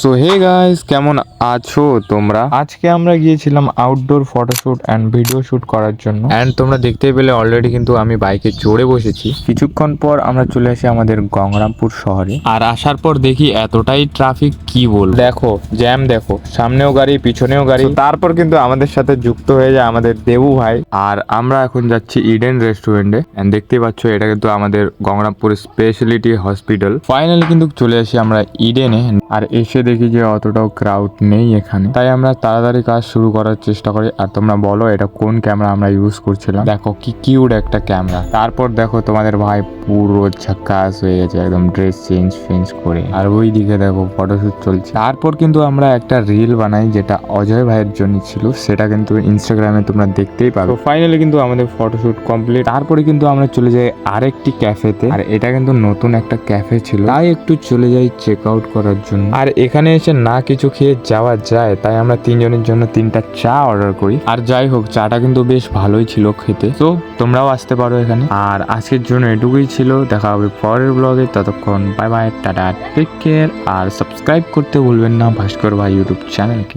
So hey guys, কেমন আছো তোমরা? আজকে আমরা গিয়েছিলাম outdoor photoshoot and video shoot করার জন্য। অ্যান্ড তোমরা দেখতেই পেলে অলরেডি কিন্তু আমি বাইকে চড়ে বসেছি। কিছুক্ষণ পর আমরা চলে আসি আমাদের গঙ্গারামপুর শহরে। আর আসার পর দেখি এতটাই ট্রাফিক, কি বল, দেখো জ্যাম, দেখো সামনেও গাড়ি পিছনেও গাড়ি। So, তারপর কিন্তু আমাদের সাথে যুক্ত হয়ে যায় আমাদের দেবু ভাই। আর আমরা এখন যাচ্ছি ইডেন রেস্টুরেন্টে। এন্ড দেখতেই পাচ্ছ এটা কিন্তু আমাদের গঙ্গারামপুর স্পেশালিটি হসপিটাল। ফাইনালি কিন্তু চলে আসি আমরা ইডেনে। আর এসে দেখি যে অতটাও ক্রাউড নেই এখানে, তাই আমরা তাড়াতাড়ি কাজ শুরু করার চেষ্টা করি। আর তোমরা বলো এটা কোন ক্যামেরা আমরা ইউজ করছিলাম। দেখো কি কিউট একটা ক্যামেরা। তারপর দেখো তোমাদের ভাই পুরো ঝাক্কাস হয়ে গেছে, একদম ড্রেস চেঞ্জ করে। আর ওই দিকে দেখো ফটোশুট চলছে। তারপর কিন্তু আমরা একটা রিল বানাই, যেটা অজয় ভাইয়ের জন্য ছিল, সেটা কিন্তু ইনস্টাগ্রামে তোমরা দেখতেই পাবে। ফাইনালি কিন্তু আমাদের ফটোশুট কমপ্লিট। তারপরে কিন্তু আমরা চলে যাই আরেকটি ক্যাফেতে। আর এটা কিন্তু নতুন একটা ক্যাফে ছিল, তাই একটু চলে যাই চেক আউট করার জন্য। আর এখানে এসে না কিছু খেয়ে যাওয়া যায়, তাই আমরা তিনজনের জন্য 3টা চা অর্ডার করি। আর যাই হোক, চাটা কিন্তু বেশ ভালোই ছিল খেতে। তো তোমরাও আসতে পারো এখানে। আর আজকের জন্য এটুকুই ছিল, দেখা হবে পরের ব্লগে। ততক্ষণ bye bye, tata, take care. আর সাবস্ক্রাইব করতে ভুলবেন না ভাস্কর ভাই ইউটিউব চ্যানেলকে।